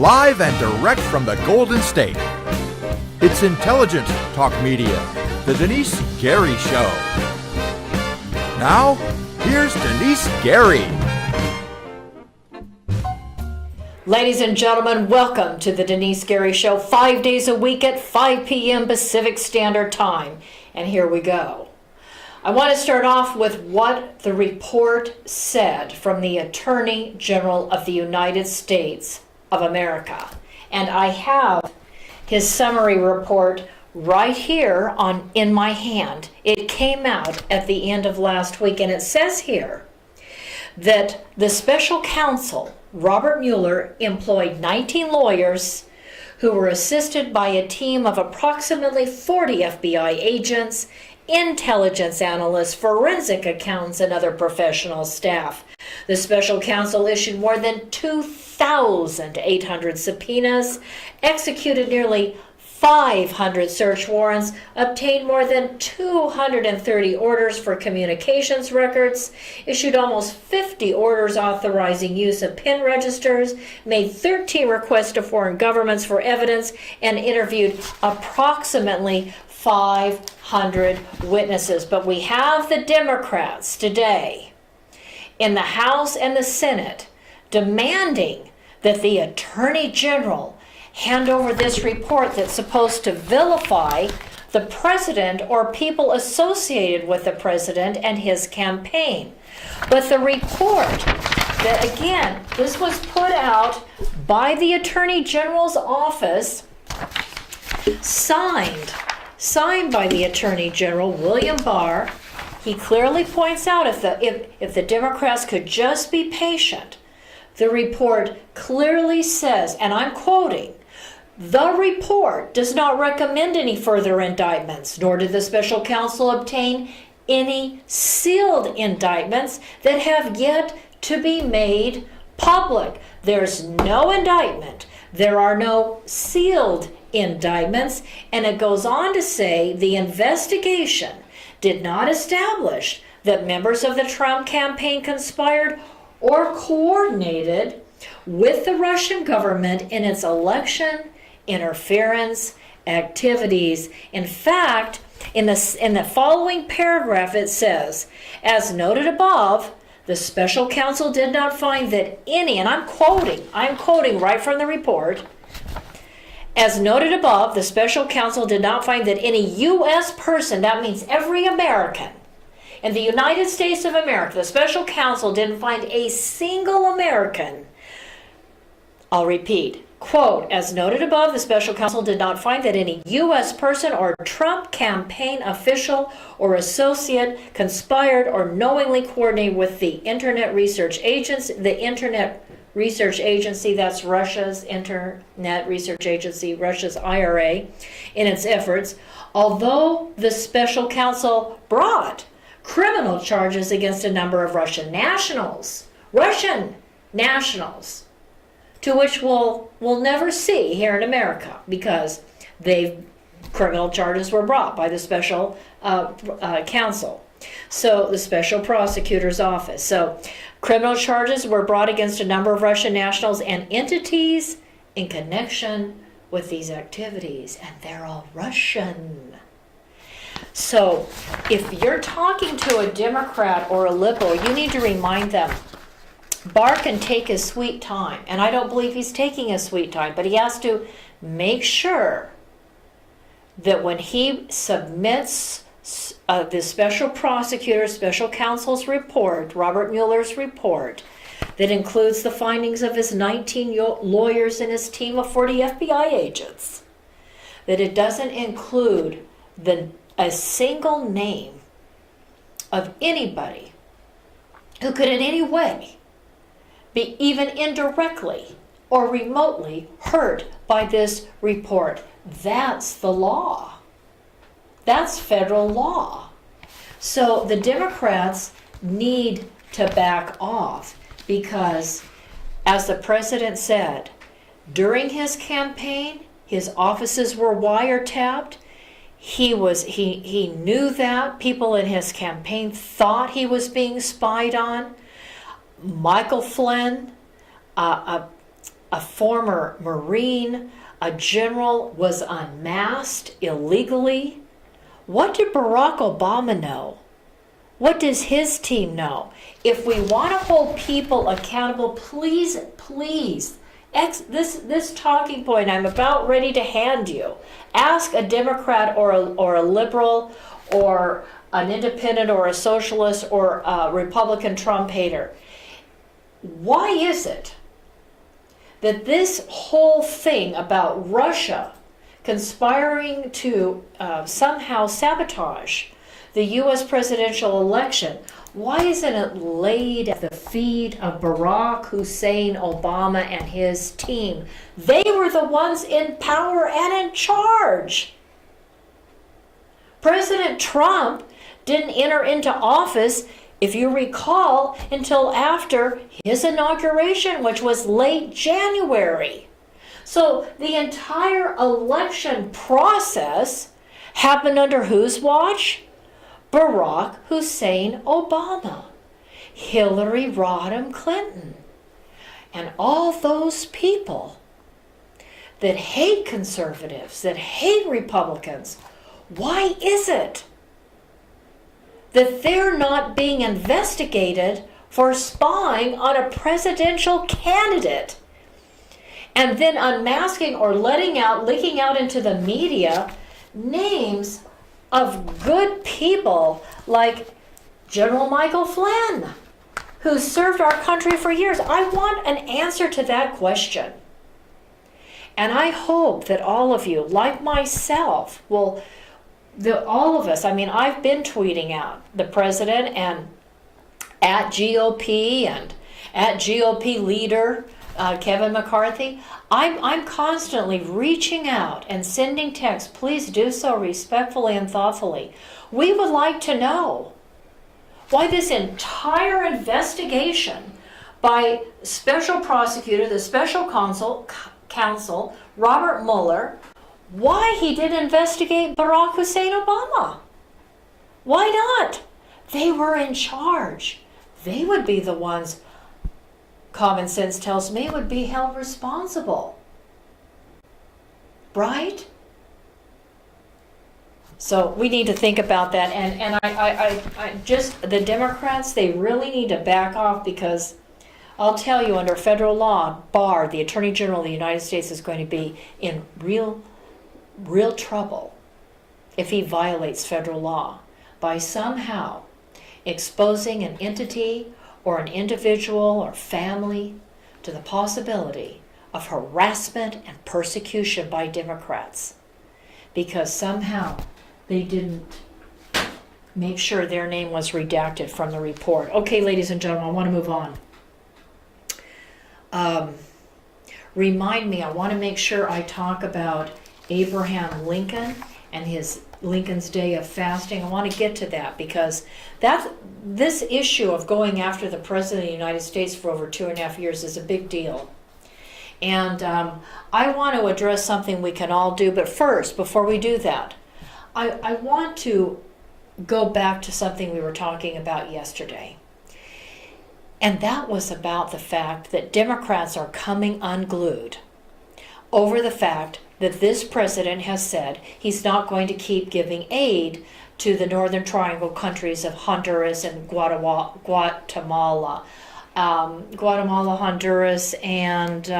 live and direct from the Golden State. It's intelligent talk media, the Denice Gary Show. Now, here's Denice Gary. Ladies and gentlemen, welcome to the Denice Gary Show, 5 days a week at 5 p.m. Pacific Standard Time. And here we go. I want to start off with what the report said from the Attorney General of the United States of America. And I have his summary report right here in my hand. It came out at the end of last week, and it says here that the special counsel, Robert Mueller, employed 19 lawyers who were assisted by a team of approximately 40 FBI agents, intelligence analysts, forensic accountants, and other professional staff. The special counsel issued more than 2,800 subpoenas, executed nearly 500 search warrants, obtained more than 230 orders for communications records, issued almost 50 orders authorizing use of PIN registers, made 13 requests to foreign governments for evidence, and interviewed approximately 500 witnesses. But we have the Democrats today in the House and the Senate demanding that the Attorney General hand over this report that's supposed to vilify the president or people associated with the president and his campaign. But the report that, again, this was put out by the Attorney General's office, signed by the Attorney General, William Barr. He clearly points out if the Democrats could just be patient, the report clearly says, and I'm quoting, "The report does not recommend any further indictments, nor did the special counsel obtain any sealed indictments that have yet to be made public." There's no indictment. There are no sealed indictments. And it goes on to say the investigation did not establish that members of the Trump campaign conspired or coordinated with the Russian government in its election interference activities. In fact, in the following paragraph it says, as noted above, the special counsel did not find that any, and I'm quoting right from the report, as noted above, the special counsel did not find that any U.S. person, that means every American, in the United States of America, the special counsel didn't find a single American, I'll repeat, quote, as noted above, the special counsel did not find that any U.S. person or Trump campaign official or associate conspired or knowingly coordinated with the Internet Research Agency, that's Russia's Internet Research Agency, Russia's IRA, in its efforts, although the special counsel brought criminal charges against a number of Russian nationals, to which we'll never see here in America because criminal charges were brought by the special counsel. So the special prosecutor's office. So criminal charges were brought against a number of Russian nationals and entities in connection with these activities, and they're all Russian. So if you're talking to a Democrat or a liberal, you need to remind them, Barr can take his sweet time, and I don't believe he's taking his sweet time, but he has to make sure that when he submits the special prosecutor, special counsel's report, Robert Mueller's report, that includes the findings of his 19 lawyers and his team of 40 FBI agents, that it doesn't include a single name of anybody who could in any way be even indirectly or remotely hurt by this report. That's the law. That's federal law. So the Democrats need to back off because, as the president said, during his campaign, his offices were wiretapped. He knew that. People in his campaign thought he was being spied on. Michael Flynn, a former Marine, a general, was unmasked illegally. What did Barack Obama know? What does his team know? If we want to hold people accountable, please, this talking point I'm about ready to hand you. Ask a Democrat or a liberal or an independent or a socialist or a Republican Trump hater. Why is it that this whole thing about Russia conspiring to somehow sabotage the U.S. presidential election, why isn't it laid at the feet of Barack Hussein Obama and his team? They were the ones in power and in charge. President Trump didn't enter into office, if you recall, until after his inauguration, which was late January. So the entire election process happened under whose watch? Barack Hussein Obama, Hillary Rodham Clinton, and all those people that hate conservatives, that hate Republicans. Why is it that they're not being investigated for spying on a presidential candidate and then unmasking or leaking out into the media names of good people like General Michael Flynn, who served our country for years? I want an answer to that question. And I hope that all of you, like myself, all of us, I've been tweeting out the president and at GOP and at GOP leader Kevin McCarthy. I'm constantly reaching out and sending texts. Please do so respectfully and thoughtfully. We would like to know why this entire investigation by special prosecutor, the special counsel, Robert Mueller, why he didn't investigate Barack Hussein Obama. Why not? They were in charge. They would be the ones, common sense tells me, would be held responsible. Right? So we need to think about that. And I just, the Democrats, they really need to back off, because I'll tell you, under federal law, Barr, the Attorney General of the United States, is going to be in real trouble if he violates federal law by somehow exposing an entity or an individual or family to the possibility of harassment and persecution by Democrats because somehow they didn't make sure their name was redacted from the report. Okay, ladies and gentlemen, I want to move on. Remind me, I want to make sure I talk about Abraham Lincoln and his Lincoln's Day of Fasting. I want to get to that, because this issue of going after the President of the United States for over 2.5 years is a big deal. And I want to address something we can all do. But first, before we do that, I want to go back to something we were talking about yesterday. And that was about the fact that Democrats are coming unglued over the fact that this president has said he's not going to keep giving aid to the Northern Triangle countries of Honduras and Guatemala, Honduras, and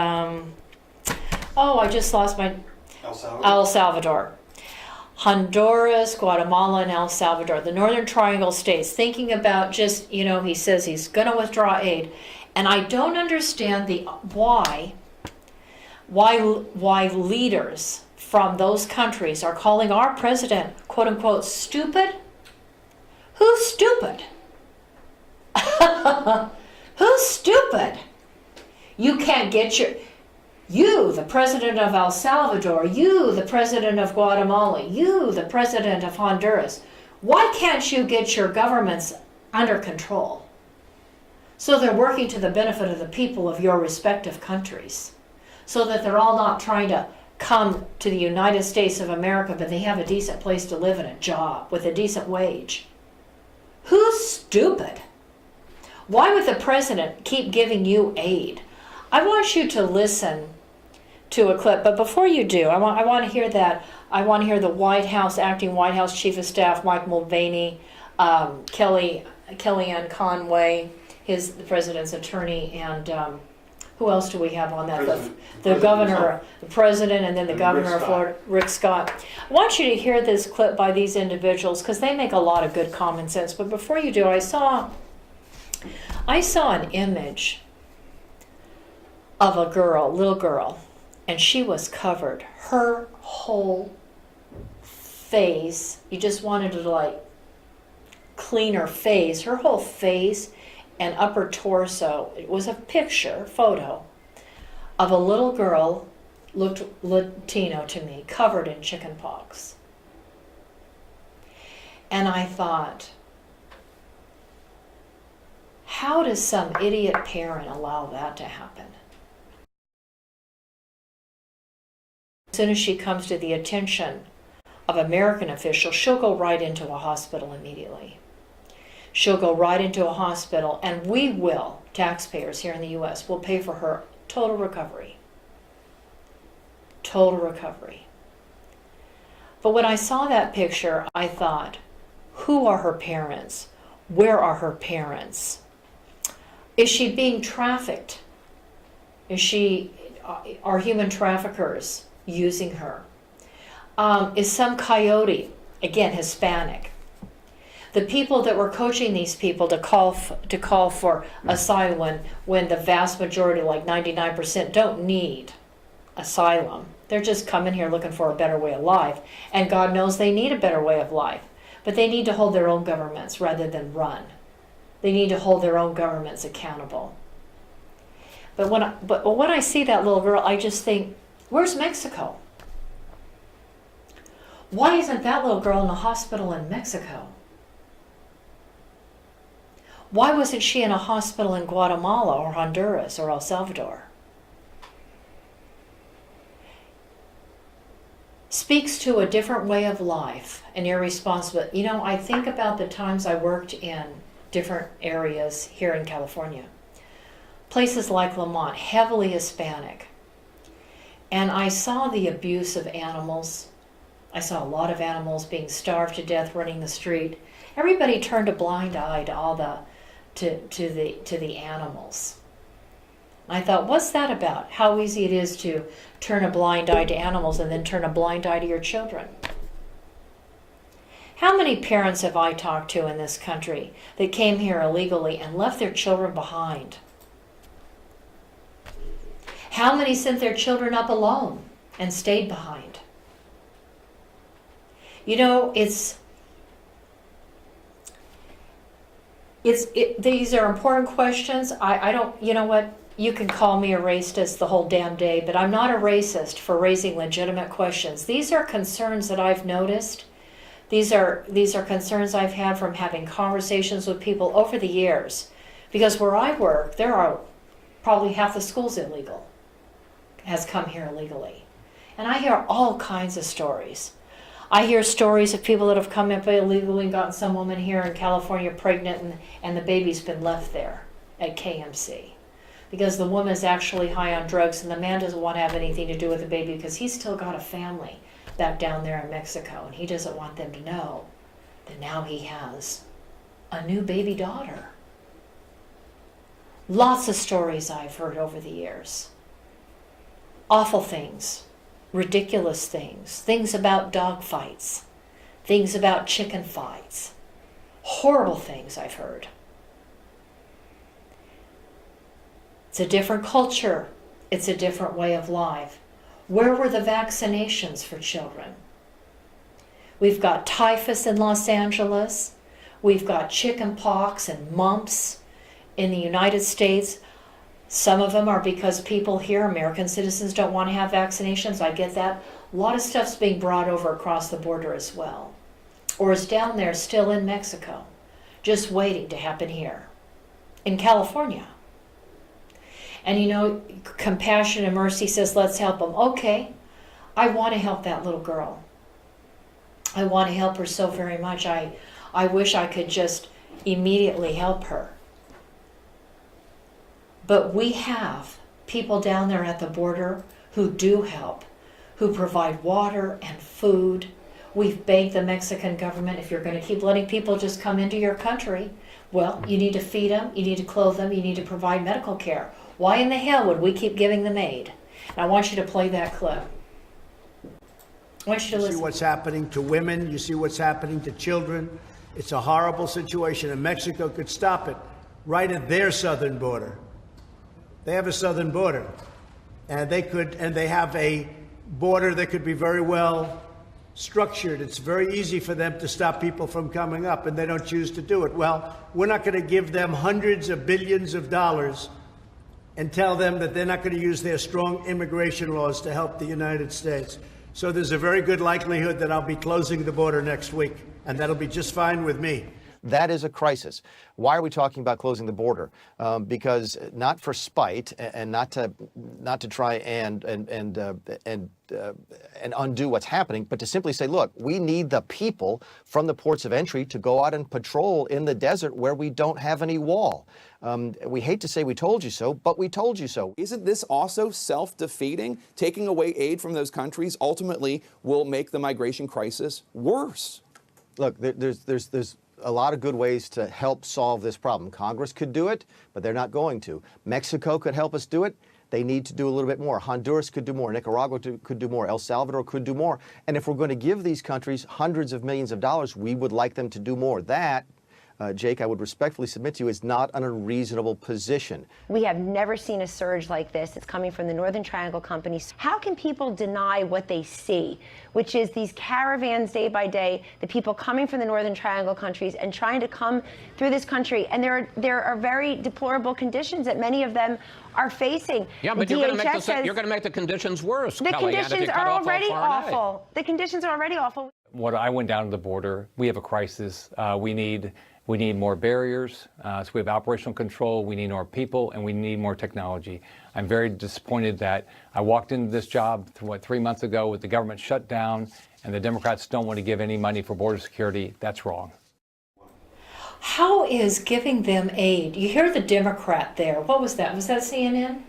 I just lost my El Salvador. Honduras, Guatemala, and El Salvador, the Northern Triangle states, thinking about just, he says he's going to withdraw aid. And I don't understand why leaders from those countries are calling our president, quote unquote, stupid. Who's stupid? Who's stupid? You can't get you, the president of El Salvador, you, the president of Guatemala, you, the president of Honduras, why can't you get your governments under control so they're working to the benefit of the people of your respective countries, so that they're all not trying to come to the United States of America, but they have a decent place to live and a job with a decent wage? Who's stupid? Why would the president keep giving you aid? I want you to listen to a clip, but before you do, I want to hear that. I want to hear the acting White House Chief of Staff, Mike Mulvaney, Kellyanne Conway, the president's attorney, and who else do we have on that? The governor, the president, and then the governor of Florida, Rick Scott. I want you to hear this clip by these individuals because they make a lot of good common sense. But before you do, I saw an image of a little girl, and she was covered. Her whole face, you just wanted to like clean her face. Her whole face and upper torso. It was a photo of a little girl, looked Latino to me, covered in chicken pox. And I thought, how does some idiot parent allow that to happen? As soon as she comes to the attention of American officials, she'll go right into a hospital immediately. She'll go right into a hospital, and we will, taxpayers here in the U.S., will pay for her total recovery. Total recovery. But when I saw that picture, I thought, who are her parents? Where are her parents? Is she being trafficked? Are human traffickers using her? Is some coyote, again Hispanic, the people that were coaching these people to call for asylum when the vast majority, like 99%, don't need asylum. They're just coming here looking for a better way of life. And God knows they need a better way of life. But they need to hold their own governments rather than run. They need to hold their own governments accountable. But when I see that little girl, I just think, where's Mexico? Why isn't that little girl in a hospital in Mexico? Why wasn't she in a hospital in Guatemala or Honduras or El Salvador? Speaks to a different way of life and irresponsible. You know, I think about the times I worked in different areas here in California. Places like Lamont, heavily Hispanic. And I saw the abuse of animals. I saw a lot of animals being starved to death, running the street. Everybody turned a blind eye to all to the animals. I thought, what's that about? How easy it is to turn a blind eye to animals and then turn a blind eye to your children. How many parents have I talked to in this country that came here illegally and left their children behind? How many sent their children up alone and stayed behind? You know, these are important questions. I don't, you know what? You can call me a racist the whole damn day, but I'm not a racist for raising legitimate questions. These are concerns that I've noticed. These are concerns I've had from having conversations with people over the years. Because where I work, there are probably half the schools illegal, has come here illegally. And I hear all kinds of stories. I hear stories of people that have come in illegally and gotten some woman here in California pregnant and the baby's been left there at KMC. Because the woman is actually high on drugs and the man doesn't want to have anything to do with the baby because he's still got a family back down there in Mexico and he doesn't want them to know that now he has a new baby daughter. Lots of stories I've heard over the years. Awful things, ridiculous things, things about dog fights, things about chicken fights, horrible things I've heard. It's a different culture. It's a different way of life. Where were the vaccinations for children? We've got typhus in Los Angeles. We've got chicken pox and mumps in the United States. Some of them are because people here, American citizens, don't want to have vaccinations. I get that. A lot of stuff's being brought over across the border as well. Or is down there still in Mexico, just waiting to happen here. In California. And you know, Compassion and Mercy says, let's help them. Okay, I want to help that little girl. I want to help her so very much. I wish I could just immediately help her. But we have people down there at the border who do help, who provide water and food. We've begged the Mexican government, if you're going to keep letting people just come into your country, well, you need to feed them, you need to clothe them, you need to provide medical care. Why in the hell would we keep giving them aid? And I want you to play that clip. I want you to listen. You see what's happening to women. You see what's happening to children. It's a horrible situation, and Mexico could stop it right at their southern border. They have a southern border, and they have a border that could be very well structured. It's very easy for them to stop people from coming up, and they don't choose to do it. Well, we're not going to give them hundreds of billions of dollars and tell them that they're not going to use their strong immigration laws to help the United States. So there's a very good likelihood that I'll be closing the border next week, and that'll be just fine with me. That is a crisis. Why are we talking about closing the border? Because not for spite and not to try and undo what's happening, but to simply say, look, we need the people from the ports of entry to go out and patrol in the desert where we don't have any wall. We hate to say we told you so, but we told you so. Isn't this also self-defeating? Taking away aid from those countries ultimately will make the migration crisis worse. Look, there's a lot of good ways to help solve this problem. Congress could do it, but they're not going to. Mexico could help us do it. They need to do a little bit more. Honduras could do more. Nicaragua could do more. El Salvador could do more. And if we're going to give these countries hundreds of millions of dollars, we would like them to do more. That, Jake, I would respectfully submit to you, is not an unreasonable position. We have never seen a surge like this. It's coming from the Northern Triangle companies. How can people deny what they see, which is these caravans day by day, the people coming from the Northern Triangle countries and trying to come through this country? And there are very deplorable conditions that many of them are facing. Yeah, but you're going to make the conditions worse. The conditions are already awful. The conditions are already awful. When I went down to the border, we have a crisis. We need more barriers, so we have operational control, we need more people, and we need more technology. I'm very disappointed that I walked into this job, 3 months ago with the government shut down, and the Democrats don't want to give any money for border security. That's wrong. How is giving them aid? You hear the Democrat there. What was that? Was that CNN?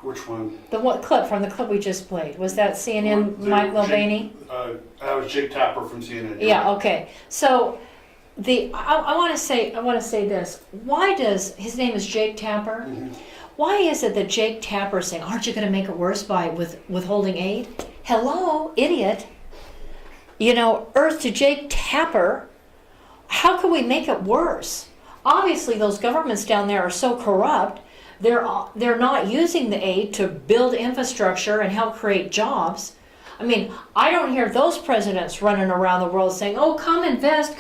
Which one? The what clip from the clip we just played? Was that CNN, Mike Mulvaney? That was Jake Tapper from CNN. Yeah, okay. So I want to say this. Why does his name is Jake Tapper? Mm-hmm. Why is it that Jake Tapper is saying, aren't you going to make it worse by withholding aid? Hello, idiot. You know, Earth to Jake Tapper. How can we make it worse? Obviously, those governments down there are so corrupt. They're not using the aid to build infrastructure and help create jobs. I mean, I don't hear those presidents running around the world saying, oh, come invest,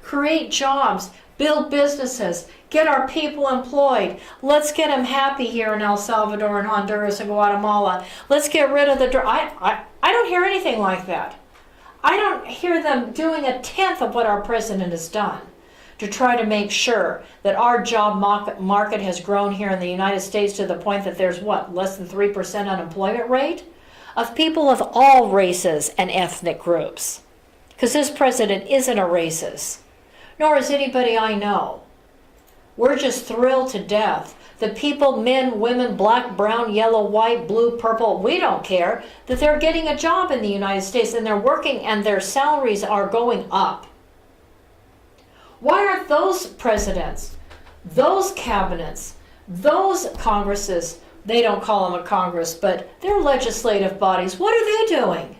create jobs, build businesses, get our people employed. Let's get them happy here in El Salvador and Honduras and Guatemala. Let's get rid of the... I don't hear anything like that. I don't hear them doing a tenth of what our president has done to try to make sure that our job market has grown here in the United States to the point that there's, what, less than 3% unemployment rate? Of people of all races and ethnic groups. Because this president isn't a racist, nor is anybody I know. We're just thrilled to death. The people, men, women, black, brown, yellow, white, blue, purple, we don't care, that they're getting a job in the United States and they're working and their salaries are going up. Why aren't those presidents, those cabinets, those Congresses, they don't call them a Congress, but they're legislative bodies. What are they doing?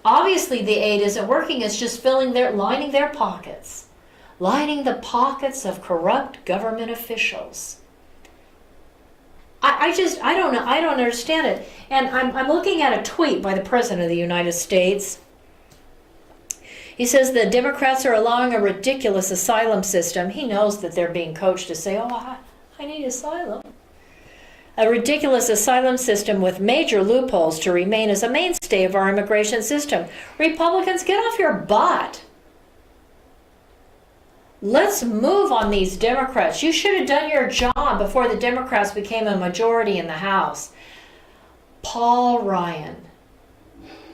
Obviously, the aid isn't working. It's just lining their pockets, lining the pockets of corrupt government officials. I don't know. I don't understand it. And I'm looking at a tweet by the President of the United States. He says the Democrats are allowing a ridiculous asylum system. He knows that they're being coached to say, oh, I need asylum. A ridiculous asylum system with major loopholes to remain as a mainstay of our immigration system. Republicans, get off your butt. Let's move on these Democrats. You should have done your job before the Democrats became a majority in the House. Paul Ryan.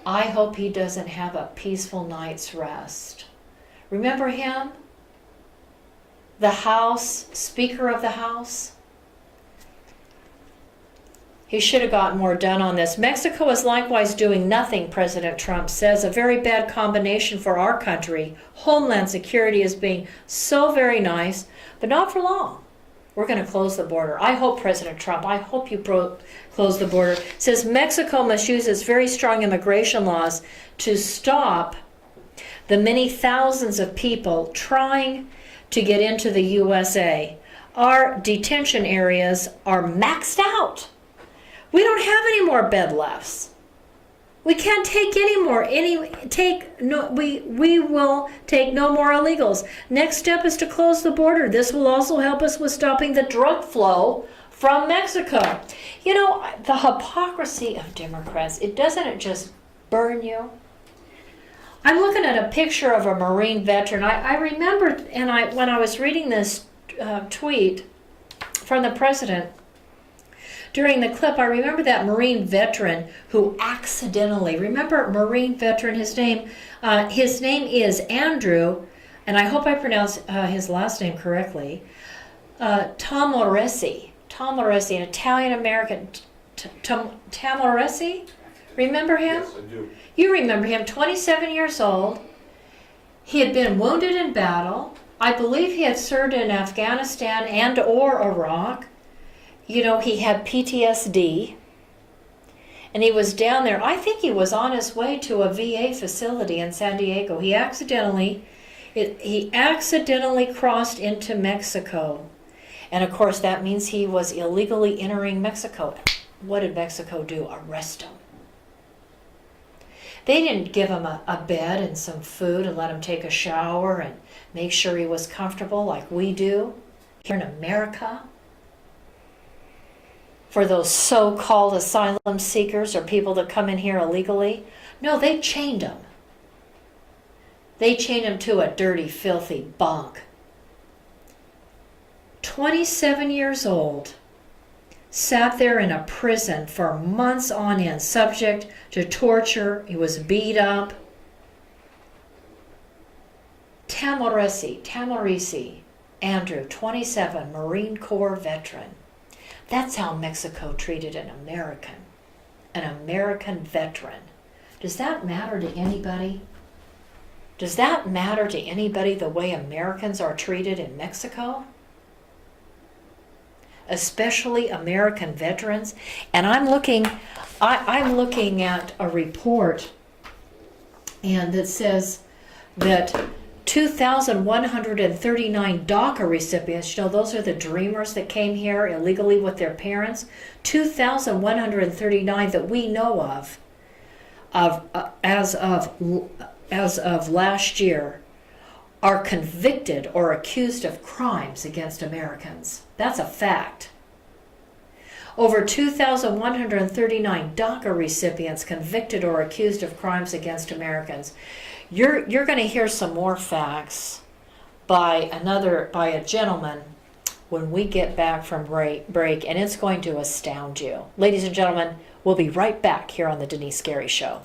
I hope he doesn't have a peaceful night's rest. Remember him? The House, Speaker of the House? He should have gotten more done on this. Mexico is likewise doing nothing, President Trump says. A very bad combination for our country. Homeland Security is being so very nice, but not for long. We're going to close the border. I hope, President Trump, I hope you close the border. It says Mexico must use its very strong immigration laws to stop the many thousands of people trying to get into the USA. Our detention areas are maxed out. We don't have any more bed lefts. We can't take any more. We will take no more illegals. Next step is to close the border. This will also help us with stopping the drug flow from Mexico. You know, the hypocrisy of Democrats, doesn't it just burn you? I'm looking at a picture of a Marine veteran. I remember, when I was reading this tweet from the president, during the clip, I remember that Marine veteran who accidentally, remember Marine veteran, his name is Andrew, and I hope I pronounce his last name correctly, Tamoresi, an Italian-American, Tamoresi? Remember him? Yes, I do. You remember him, 27 years old. He had been wounded in battle. I believe he had served in Afghanistan and or Iraq. You know, he had PTSD, and he was down there. I think he was on his way to a VA facility in San Diego. He accidentally crossed into Mexico. And of course, that means he was illegally entering Mexico. What did Mexico do? Arrest him. They didn't give him a bed and some food and let him take a shower and make sure he was comfortable like we do here in America. For those so-called asylum seekers or people that come in here illegally. No, they chained him. They chained him to a dirty, filthy bunk. 27 years old, sat there in a prison for months on end, subject to torture. He was beat up. Tamoresi, Andrew, 27, Marine Corps veteran. That's how Mexico treated an American veteran. Does that matter to anybody? Does that matter to anybody the way Americans are treated in Mexico? Especially American veterans. And I'm looking at a report and that says that 2,139 DACA recipients, you know, those are the dreamers that came here illegally with their parents, 2,139 that we know as of last year are convicted or accused of crimes against Americans. That's a fact. Over 2,139 DACA recipients convicted or accused of crimes against Americans. You're going to hear some more facts by a gentleman when we get back from break, and it's going to astound you. Ladies and gentlemen, we'll be right back here on the Denise Gary Show.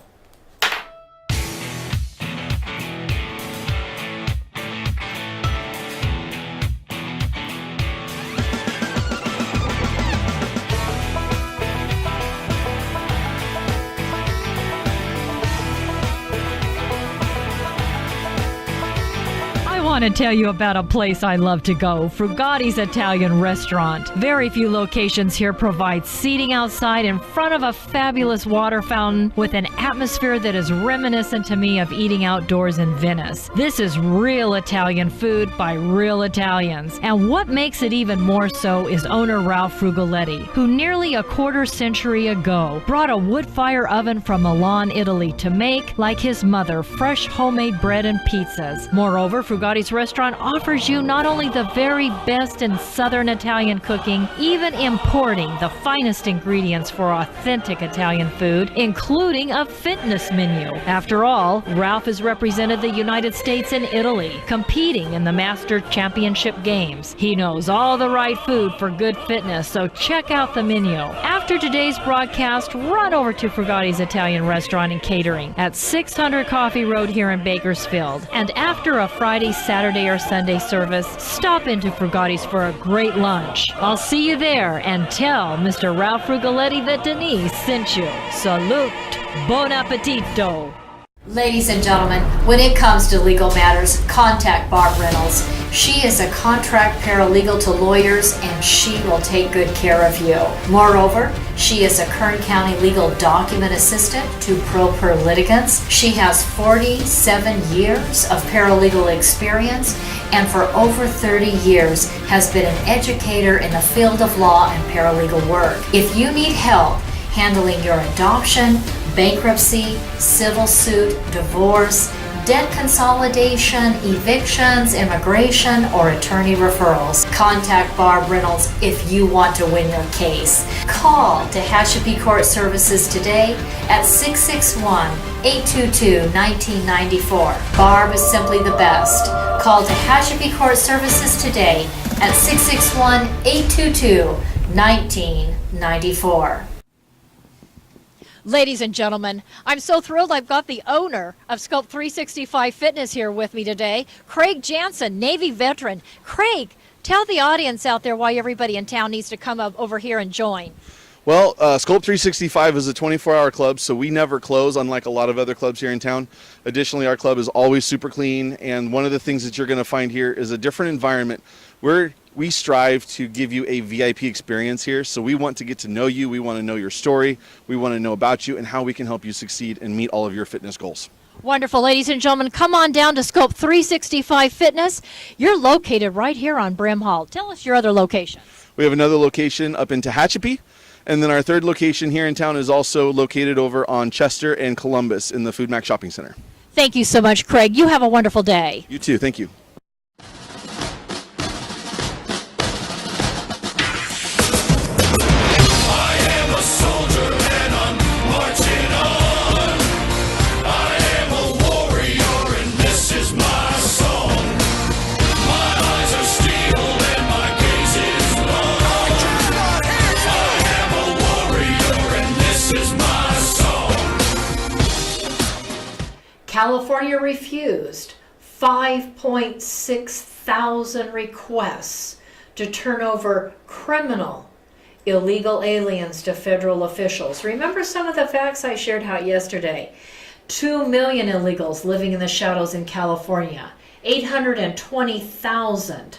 I want to tell you about a place I love to go, Frugatti's Italian Restaurant. Very few locations here provide seating outside in front of a fabulous water fountain with an atmosphere that is reminiscent to me of eating outdoors in Venice. This is real Italian food by real Italians. And what makes it even more so is owner Ralph Frugoletti, who nearly a quarter century ago brought a wood fire oven from Milan, Italy to make, like his mother, fresh homemade bread and pizzas. Moreover, Frugatti's Restaurant offers you not only the very best in Southern Italian cooking, even importing the finest ingredients for authentic Italian food, including a fitness menu. After all, Ralph has represented the United States and Italy, competing in the Master Championship Games. He knows all the right food for good fitness, so check out the menu. After today's broadcast, run over to Frugatti's Italian Restaurant and Catering at 600 Coffee Road here in Bakersfield. And after a Friday, Saturday, Saturday or Sunday service, stop into Frugati's for a great lunch. I'll see you there, and tell Mr. Ralph Frugaletti that Denice sent you. Salute. Bon appetito. Ladies and gentlemen, when it comes to legal matters, contact Barb Reynolds. She is a contract paralegal to lawyers, and she will take good care of you. Moreover, she is a Kern County legal document assistant to pro per litigants. She has 47 years of paralegal experience, and for over 30 years has been an educator in the field of law and paralegal work. If you need help handling your adoption, bankruptcy, civil suit, divorce, debt consolidation, evictions, immigration, or attorney referrals, contact Barb Reynolds if you want to win your case. Call Tehachapi Court Services today at 661-822-1994. Barb is simply the best. Call Tehachapi Court Services today at 661-822-1994. Ladies and gentlemen, I'm so thrilled I've got the owner of Scope 365 Fitness here with me today, Craig Jansen, Navy veteran. Craig, tell the audience out there why everybody in town needs to come up over here and join. Well, Scope 365 is a 24-hour club, so we never close, unlike a lot of other clubs here in town. Additionally, our club is always super clean, and one of the things that you're going to find here is a different environment. We strive to give you a VIP experience here, so we want to get to know you. We want to know your story. We want to know about you and how we can help you succeed and meet all of your fitness goals. Wonderful. Ladies and gentlemen, come on down to Scope 365 Fitness. You're located right here on Brim Hall. Tell us your other location. We have another location up in Tehachapi, and then our third location here in town is also located over on Chester and Columbus in the Food Mac Shopping Center. Thank you so much, Craig. You have a wonderful day. You too. Thank you. California refused 5.6 thousand requests to turn over criminal illegal aliens to federal officials. Remember some of the facts I shared out yesterday. 2 million illegals living in the shadows in California. 820,000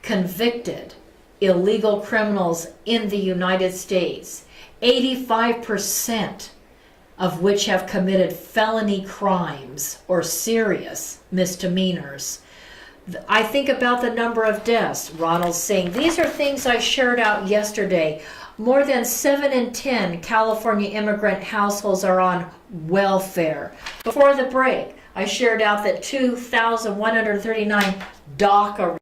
convicted illegal criminals in the United States. 85% of which have committed felony crimes or serious misdemeanors. I think about the number of deaths. Ronald's saying, these are things I shared out yesterday. More than 7 in 10 California immigrant households are on welfare. Before the break, I shared out that 2,139 DACA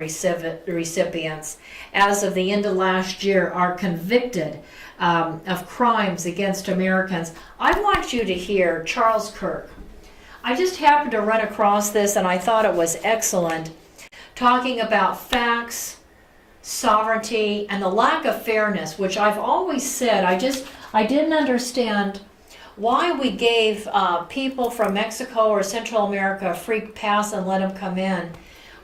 recipients as of the end of last year are convicted of crimes against Americans. I want you to hear Charles Kirk. I just happened to run across this and I thought it was excellent, talking about facts, sovereignty, and the lack of fairness, which I've always said, I didn't understand why we gave people from Mexico or Central America a free pass and let them come in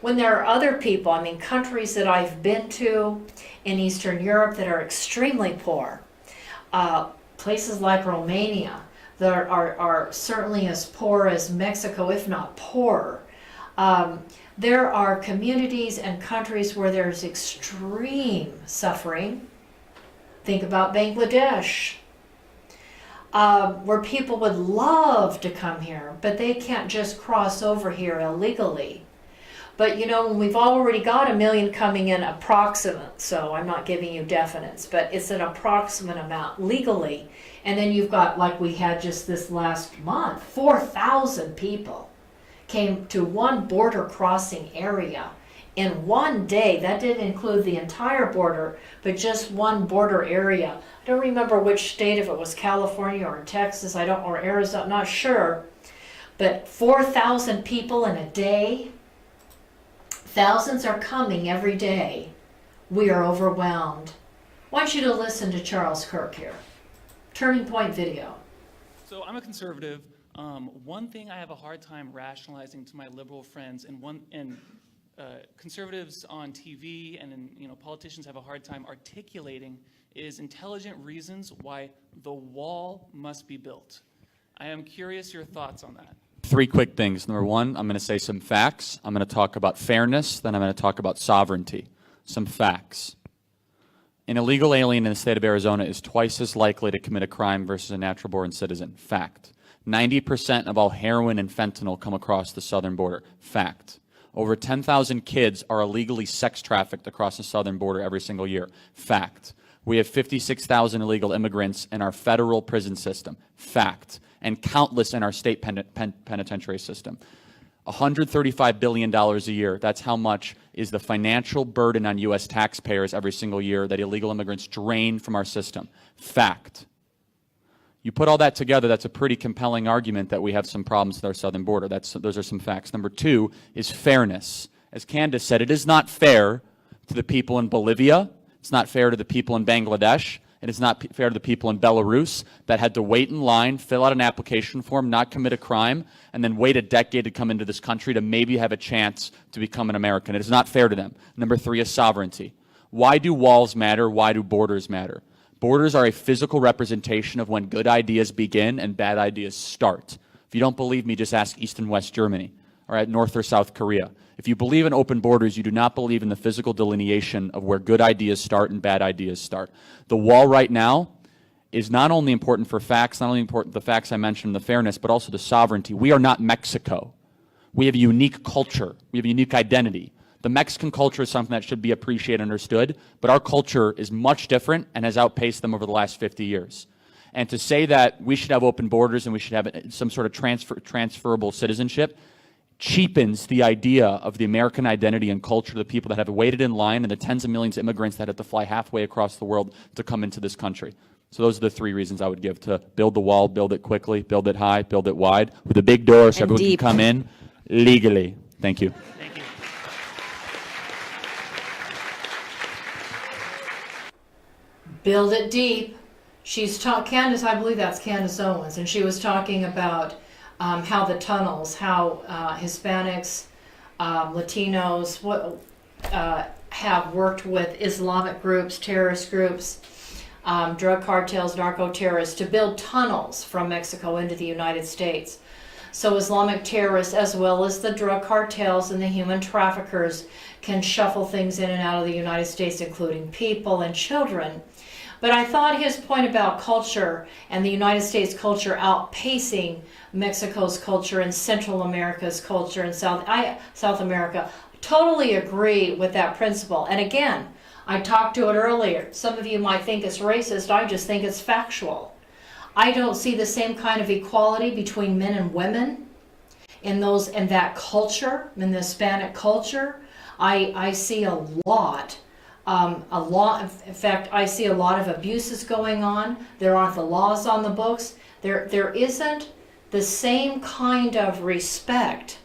when there are other people, I mean countries that I've been to in Eastern Europe that are extremely poor. Places like Romania that are certainly as poor as Mexico, if not poorer. There are communities and countries where there's extreme suffering. Think about Bangladesh, where people would love to come here, but they can't just cross over here illegally. But you know, when we've already got 1 million coming in approximate, so I'm not giving you definites, but it's an approximate amount legally. And then you've got, like we had just this last month, 4,000 people came to one border crossing area in one day. That didn't include the entire border, but just one border area. I don't remember which state, if it was California or Texas, or Arizona, I'm not sure. But 4,000 people in a day. Thousands are coming every day. We are overwhelmed. I want you to listen to Charles Kirk here. Turning Point Video. So I'm a conservative. One thing I have a hard time rationalizing to my liberal friends, and conservatives on TV and politicians have a hard time articulating is intelligent reasons why the wall must be built. I am curious your thoughts on that. Three quick things. Number one, I'm going to say some facts. I'm going to talk about fairness. Then I'm going to talk about sovereignty. Some facts. An illegal alien in the state of Arizona is twice as likely to commit a crime versus a natural-born citizen. Fact. 90% of all heroin and fentanyl come across the southern border. Fact. Over 10,000 kids are illegally sex trafficked across the southern border every single year. Fact. We have 56,000 illegal immigrants in our federal prison system. Fact. And countless in our state penitentiary system. $135 billion a year. That's how much is the financial burden on U.S. taxpayers every single year that illegal immigrants drain from our system. Fact. You put all that together, that's a pretty compelling argument that we have some problems with our southern border. Those are some facts. Number two is fairness. As Candace said, it is not fair to the people in Bolivia. It's not fair to the people in Bangladesh. It is not fair to the people in Belarus that had to wait in line, fill out an application form, not commit a crime, and then wait a decade to come into this country to maybe have a chance to become an American. It is not fair to them. Number three is sovereignty. Why do walls matter? Why do borders matter? Borders are a physical representation of when good ideas begin and bad ideas start. If you don't believe me, just ask East and West Germany, or at North or South Korea. If you believe in open borders, you do not believe in the physical delineation of where good ideas start and bad ideas start. The wall right now is not only important for facts, not only important the facts I mentioned, the fairness, but also the sovereignty. We are not Mexico. We have a unique culture. We have a unique identity. The Mexican culture is something that should be appreciated and understood, but our culture is much different and has outpaced them over the last 50 years. And to say that we should have open borders and we should have some sort of transferable citizenship cheapens the idea of the American identity and culture of the people that have waited in line and the tens of millions of immigrants that have to fly halfway across the world to come into this country. So those are the three reasons I would give: to build the wall, build it quickly, build it high, build it wide, with a big door so everyone can come in legally. Thank you. Thank you. Build it deep. Candace, I believe that's Candace Owens, and she was talking about how the tunnels, how Hispanics, Latinos have worked with Islamic groups, terrorist groups, drug cartels, narco-terrorists to build tunnels from Mexico into the United States. So Islamic terrorists, as well as the drug cartels and the human traffickers, can shuffle things in and out of the United States, including people and children. But I thought his point about culture and the United States culture outpacing Mexico's culture and Central America's culture and South America, totally agree with that principle. And again, I talked to it earlier. Some of you might think it's racist. I just think it's factual. I don't see the same kind of equality between men and women in that culture, in the Hispanic culture. I see a lot. In fact, I see a lot of abuses going on. There aren't the laws on the books. There isn't the same kind of respect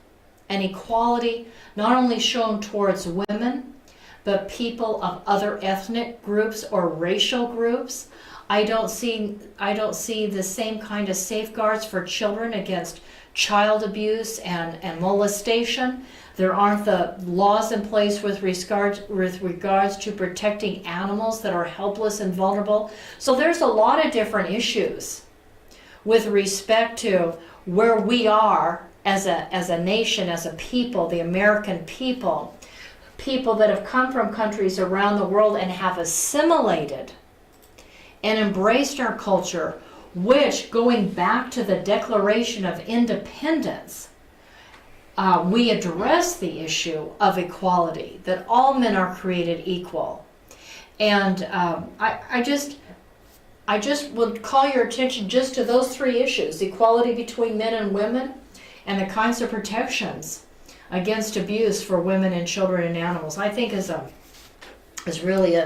and equality, not only shown towards women, but people of other ethnic groups or racial groups. I don't see the same kind of safeguards for children against child abuse and molestation. There aren't the laws in place with regards to protecting animals that are helpless and vulnerable. So there's a lot of different issues with respect to where we are as a nation, as a people, the American people that have come from countries around the world and have assimilated and embraced our culture, which, going back to the Declaration of Independence, we address the issue of equality, that all men are created equal. And I just would call your attention just to those three issues: equality between men and women, and the kinds of protections against abuse for women and children and animals. I think is really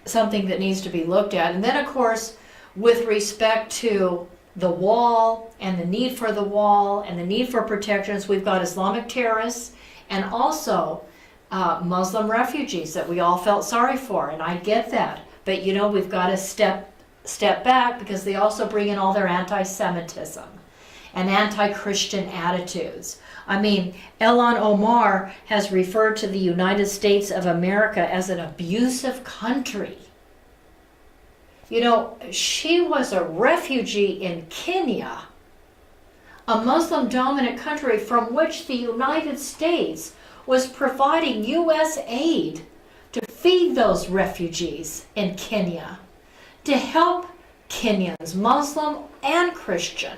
something that needs to be looked at. And then, of course, with respect to the wall and the need for the wall and the need for protections, we've got Islamic terrorists and also Muslim refugees that we all felt sorry for, and I get that. But we've got to step back, because they also bring in all their anti-Semitism. and anti-Christian attitudes. I mean, Ilhan Omar has referred to the United States of America as an abusive country. You know, she was a refugee in Kenya, a Muslim-dominant country from which the United States was providing U.S. aid to feed those refugees in Kenya, to help Kenyans, Muslim and Christian,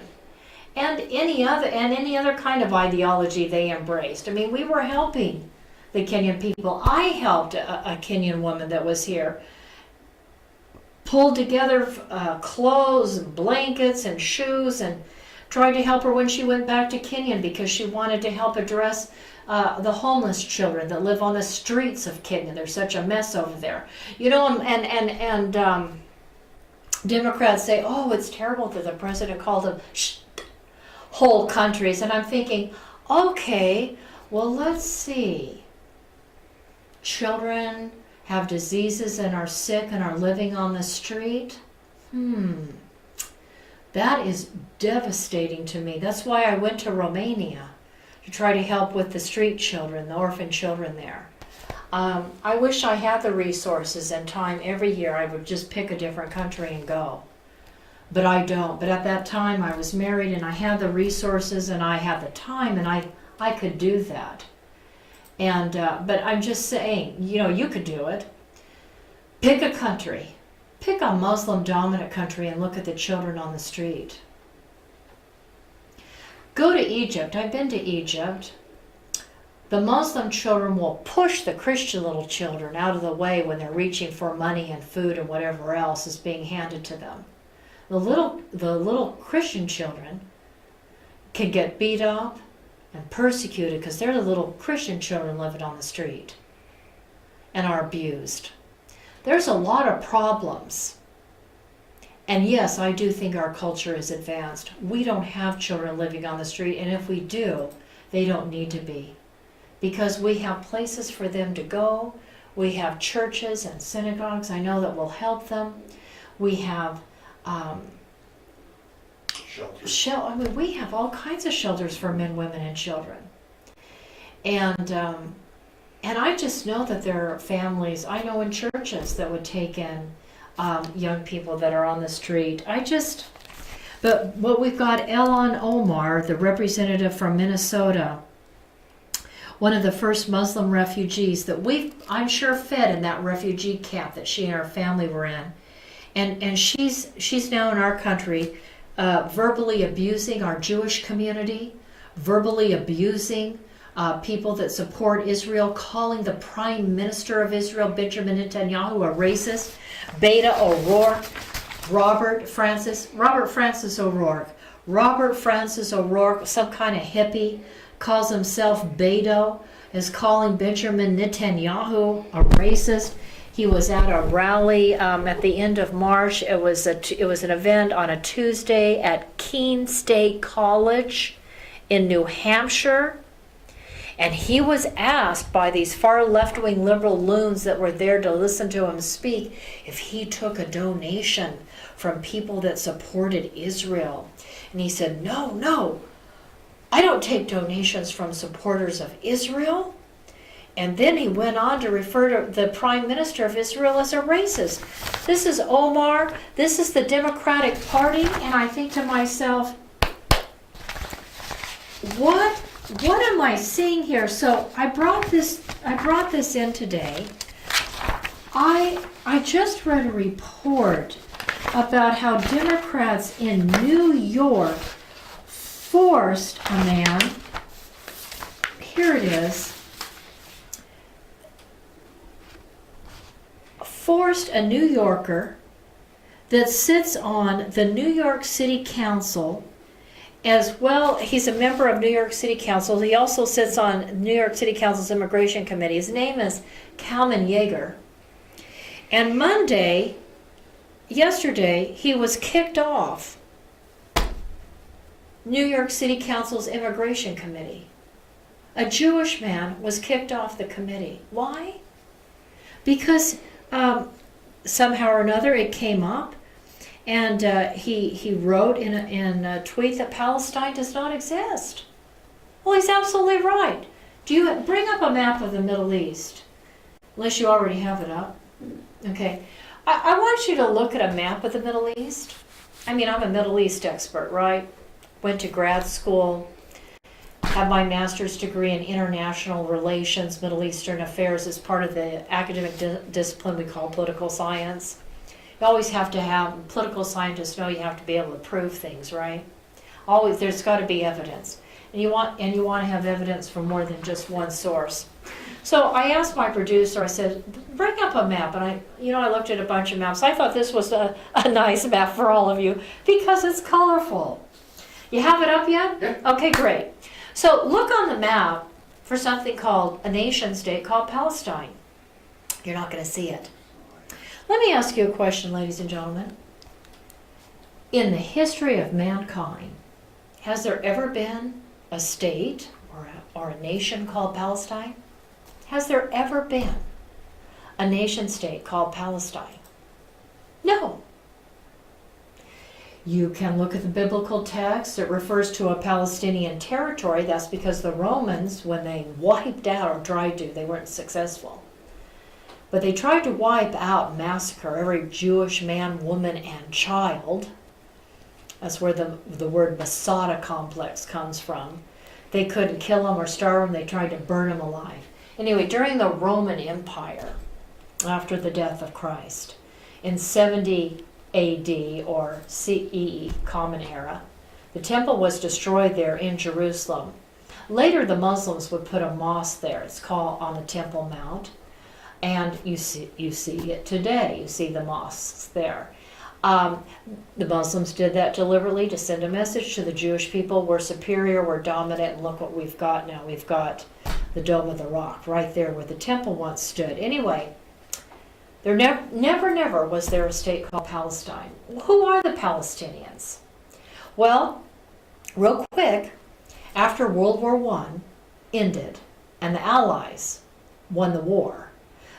and any other kind of ideology they embraced. I mean, we were helping the Kenyan people. I helped a Kenyan woman that was here, pulled together clothes and blankets and shoes, and tried to help her when she went back to Kenya because she wanted to help address the homeless children that live on the streets of Kenya. There's such a mess over there. You know, and Democrats say, oh, it's terrible that the president called them whole countries. And I'm thinking, okay, well, let's see. Children have diseases and are sick and are living on the street. That is devastating to me. That's why I went to Romania, to try to help with the street children, the orphan children there. I wish I had the resources and time. Every year I would just pick a different country and go. But I don't. But at that time I was married and I had the resources and I had the time and I could do that. And but I'm just saying, you know, you could do it. Pick a country. Pick a Muslim-dominant country and look at the children on the street. Go to Egypt. I've been to Egypt. The Muslim children will push the Christian little children out of the way when they're reaching for money and food and whatever else is being handed to them. The little Christian children can get beat up and persecuted because they're the little Christian children living on the street and are abused. There's a lot of problems. And yes, I do think our culture is advanced. We don't have children living on the street, and if we do, they don't need to be. Because we have places for them to go. We have churches and synagogues, I know, that will help them. We have Shelters. we have all kinds of shelters for men, women, and children. And I just know that there are families, I know in churches, that would take in young people that are on the street. But we've got Ilhan Omar, the representative from Minnesota, one of the first Muslim refugees that I'm sure, fed in that refugee camp that she and her family were in. And she's now in our country verbally abusing our Jewish community, verbally abusing people that support Israel, calling the Prime Minister of Israel, Benjamin Netanyahu, a racist. Beta O'Rourke, Robert Francis O'Rourke, some kind of hippie, calls himself Beto, is calling Benjamin Netanyahu a racist. He was at a rally at the end of March. It was an event on a Tuesday at Keene State College in New Hampshire. And he was asked by these far left-wing liberal loons that were there to listen to him speak if he took a donation from people that supported Israel. And he said, no, I don't take donations from supporters of Israel. And then he went on to refer to the Prime Minister of Israel as a racist. This is Omar, this is the Democratic Party, and I think to myself, what am I seeing here? So I brought this in today. I just read a report about how Democrats in New York forced a man, here it is, forced a New Yorker that sits on the New York City Council. As well, he's a member of New York City Council. He also sits on New York City Council's Immigration Committee. His name is Kalman Yeager. And yesterday, he was kicked off New York City Council's Immigration Committee. A Jewish man was kicked off the committee. Why? Because somehow or another it came up, And he wrote in a tweet that Palestine does not exist. Well, he's absolutely right. Do you bring up a map of the Middle East? Unless you already have it up. Okay. I want you to look at a map of the Middle East. I mean, I'm a Middle East expert, right? Went to grad school, have my master's degree in international relations, Middle Eastern affairs as part of the academic discipline we call political science. You always have to have, political scientists know you have to be able to prove things, right? Always, there's got to be evidence. And you want to have evidence from more than just one source. So I asked my producer, I said, bring up a map. And I looked at a bunch of maps. I thought this was a nice map for all of you because it's colorful. You have it up yet? Yeah. Okay, great. So look on the map for something called a nation state called Palestine. You're not going to see it. Let me ask you a question, ladies and gentlemen. In the history of mankind, has there ever been a state or a nation called Palestine? Has there ever been a nation state called Palestine? No. You can look at the biblical text. It refers to a Palestinian territory. That's because the Romans, when they wiped out, or tried to, they weren't successful. But they tried to wipe out, massacre every Jewish man, woman, and child. That's where the word Masada complex comes from. They couldn't kill them or starve them. They tried to burn them alive. Anyway, during the Roman Empire, after the death of Christ, in 70 AD or CE, Common Era, the temple was destroyed there in Jerusalem. Later, the Muslims would put a mosque there. It's called on the Temple Mount, and you see it today. You see the mosques there. The Muslims did that deliberately to send a message to the Jewish people. We're superior, we're dominant, and look what we've got now. We've got the Dome of the Rock right there where the temple once stood. Anyway, there never was there a state called Palestine. Who are the Palestinians? Well, real quick, after World War I ended and the Allies won the war,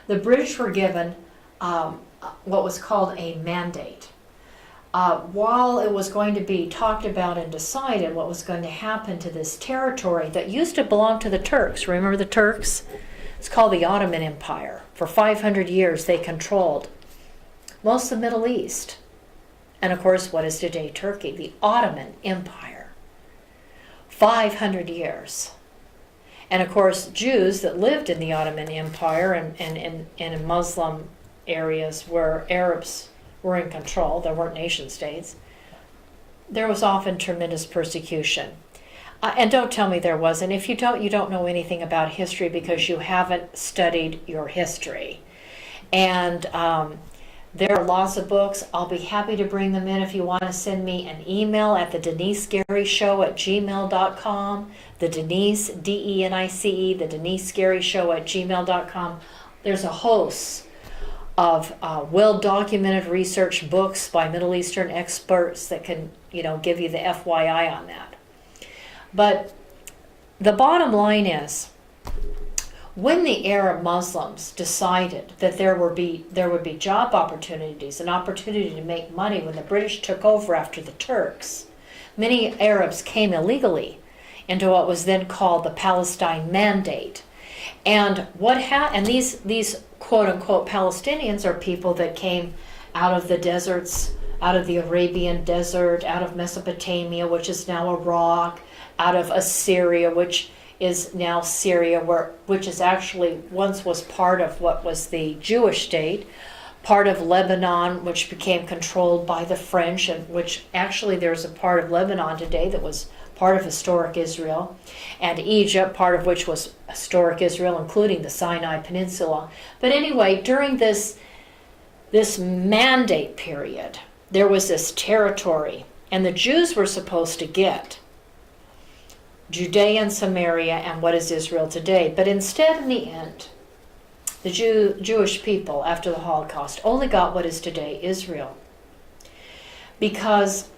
the British were given what was called a mandate. While it was going to be talked about and decided what was going to happen to this territory that used to belong to the Turks. Remember the Turks? It's called the Ottoman Empire. For 500 years they controlled most of the Middle East. And of course, what is today Turkey? The Ottoman Empire. 500 years. And of course, Jews that lived in the Ottoman Empire and in Muslim areas where Arabs were in control, there weren't nation states, there was often tremendous persecution. And don't tell me there wasn't. If you don't know anything about history because you haven't studied your history. And there are lots of books. I'll be happy to bring them in if you want to send me an email at the DeniceGaryShow@gmail.com. The Denice, DENICE, the DeniceGaryShow@gmail.com. There's a host of well-documented research books by Middle Eastern experts that can, give you the FYI on that. But the bottom line is, when the Arab Muslims decided that there would be job opportunities, an opportunity to make money when the British took over after the Turks, many Arabs came illegally into what was then called the Palestine Mandate. And these quote-unquote Palestinians are people that came out of the deserts, out of the Arabian desert, out of Mesopotamia, which is now Iraq, out of Assyria, which is now Syria, which is actually once was part of what was the Jewish state, part of Lebanon, which became controlled by the French, and which actually there's a part of Lebanon today that was part of historic Israel, and Egypt, part of which was historic Israel, including the Sinai Peninsula. But anyway, during this mandate period, there was this territory, and the Jews were supposed to get Judea and Samaria and what is Israel today. But instead, in the end, the Jewish people, after the Holocaust, only got what is today Israel. Because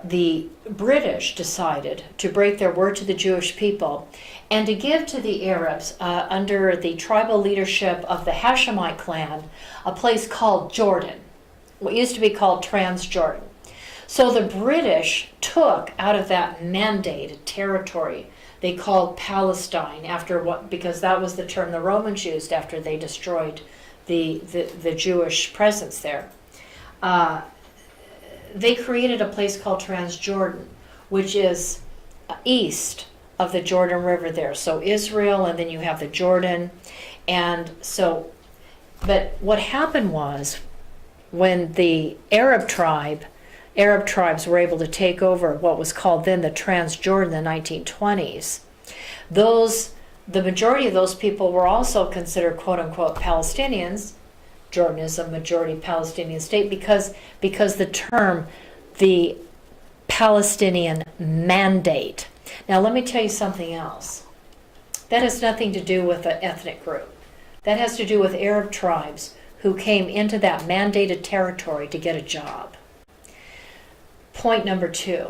the British decided to break their word to the Jewish people and to give to the Arabs, under the tribal leadership of the Hashemite clan, a place called Jordan. what used to be called Transjordan. So the British took out of that mandate a territory they called Palestine because that was the term the Romans used after they destroyed the Jewish presence there. They created a place called Transjordan, which is east of the Jordan River there. So Israel, and then you have the Jordan. And so, but what happened was when the Arab tribes were able to take over what was called then the Transjordan in the 1920s, the majority of those people were also considered quote unquote Palestinians. Jordan is a majority Palestinian state because the term, the Palestinian Mandate. Now let me tell you something else. That has nothing to do with an ethnic group. That has to do with Arab tribes who came into that mandated territory to get a job. Point number 2.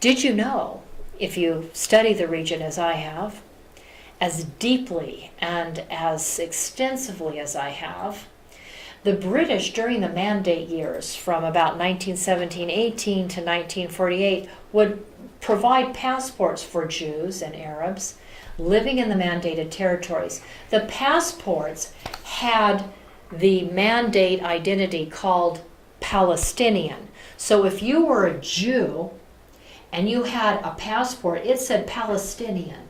Did you know, if you study the region as I have, as deeply and as extensively as I have, the British during the Mandate years from about 1917-18 to 1948 would provide passports for Jews and Arabs living in the mandated territories. The passports had the mandate identity called Palestinian. So if you were a Jew and you had a passport, it said Palestinian.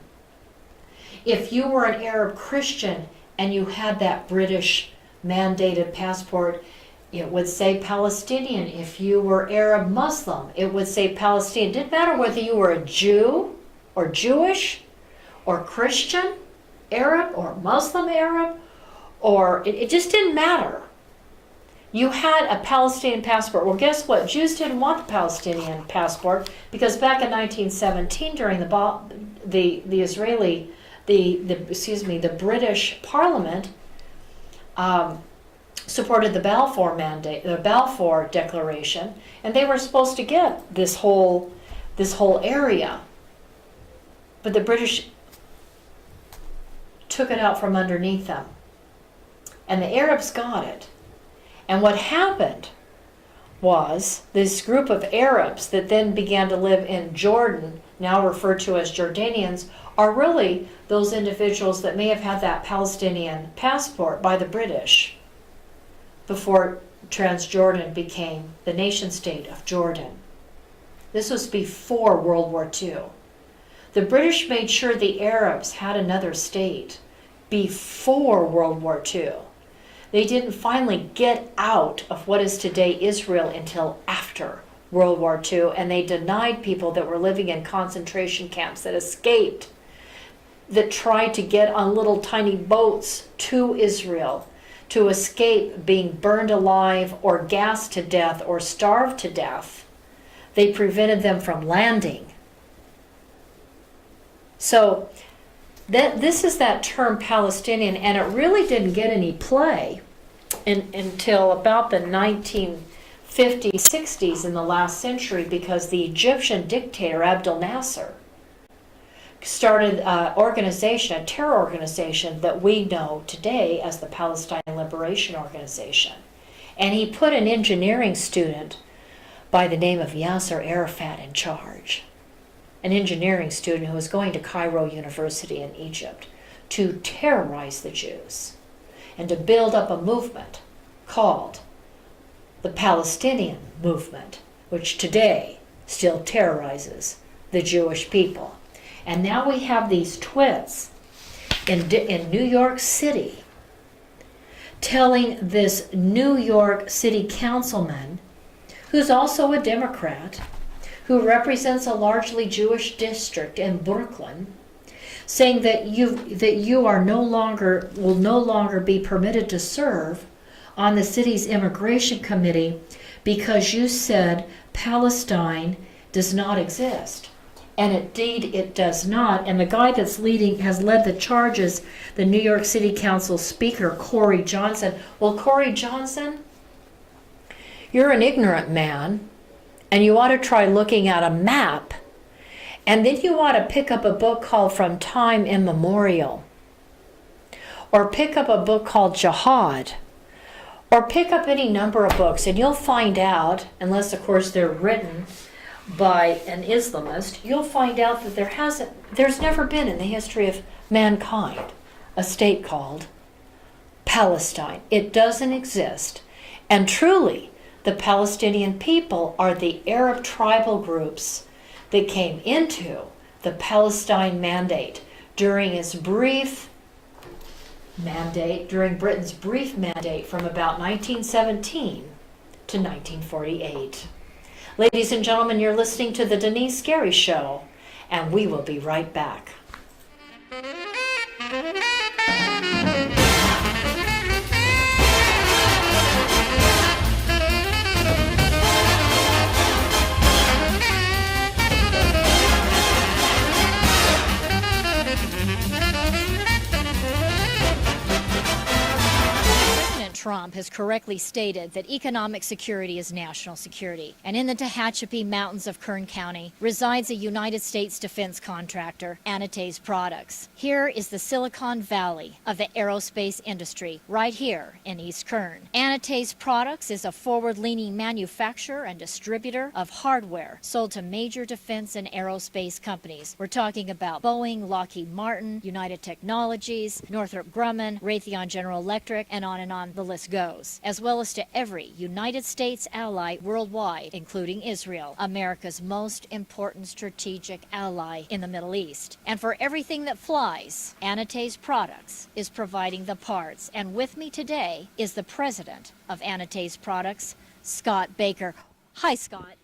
If you were an Arab Christian and you had that British mandated passport, it would say Palestinian. If you were Arab Muslim, it would say Palestinian. It didn't matter whether you were a Jew or Jewish or Christian Arab or Muslim Arab, or it just didn't matter. You had a Palestinian passport. Well, guess what? Jews didn't want the Palestinian passport because back in 1917 during the British Parliament supported the Balfour Mandate, the Balfour Declaration, and they were supposed to get this whole area. But the British took it out from underneath them. And the Arabs got it. And what happened was this group of Arabs that then began to live in Jordan, now referred to as Jordanians, are really those individuals that may have had that Palestinian passport by the British before Transjordan became the nation state of Jordan. This was before World War II. The British made sure the Arabs had another state before World War II. They didn't finally get out of what is today Israel until after World War II, and they denied people that were living in concentration camps that escaped, that tried to get on little tiny boats to Israel to escape being burned alive or gassed to death or starved to death. They prevented them from landing. So this is that term Palestinian, and it really didn't get any play until about the 1950s, 60s in the last century, because the Egyptian dictator Abdel Nasser started an organization, a terror organization that we know today as the Palestine Liberation Organization. And he put an engineering student by the name of Yasser Arafat in charge. An engineering student who was going to Cairo University in Egypt to terrorize the Jews and to build up a movement called the Palestinian Movement, which today still terrorizes the Jewish people. And now we have these twits in New York City telling this New York City councilman, who's also a Democrat, who represents a largely Jewish district in Brooklyn, saying that you will no longer be permitted to serve on the city's immigration committee because you said Palestine does not exist. And indeed it does not. And the guy that's has led the charges, the New York City Council Speaker, Corey Johnson. Well, Corey Johnson, you're an ignorant man, and you ought to try looking at a map, and then you ought to pick up a book called From Time Immemorial, or pick up a book called Jihad, or pick up any number of books, and you'll find out, unless of course they're written by an Islamist, you'll find out that there's never been in the history of mankind a state called Palestine. It doesn't exist. And truly, the Palestinian people are the Arab tribal groups that came into the Palestine Mandate during Britain's brief mandate from about 1917 to 1948. Ladies and gentlemen, you're listening to the Denise Scary Show, and we will be right back. Trump has correctly stated that economic security is national security. And in the Tehachapi Mountains of Kern County resides a United States defense contractor, Anates Products. Here is the Silicon Valley of the aerospace industry, right here in East Kern. Anates Products is a forward-leaning manufacturer and distributor of hardware sold to major defense and aerospace companies. We're talking about Boeing, Lockheed Martin, United Technologies, Northrop Grumman, Raytheon General Electric, and on the list goes, as well as to every United States ally worldwide, including Israel, America's most important strategic ally in the Middle East. And for everything that flies, Anates Products is providing the parts. And with me today is the president of Anates Products, Scott Baker. Hi, Scott.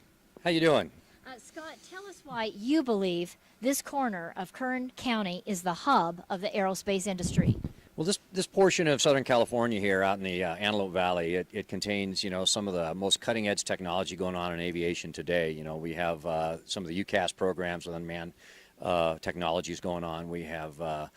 How you doing? Scott, tell us why you believe this corner of Kern County is the hub of the aerospace industry. Well, this portion of Southern California here out in the Antelope Valley, it contains, some of the most cutting-edge technology going on in aviation today. We have some of the UCAS programs with unmanned technologies going on. We have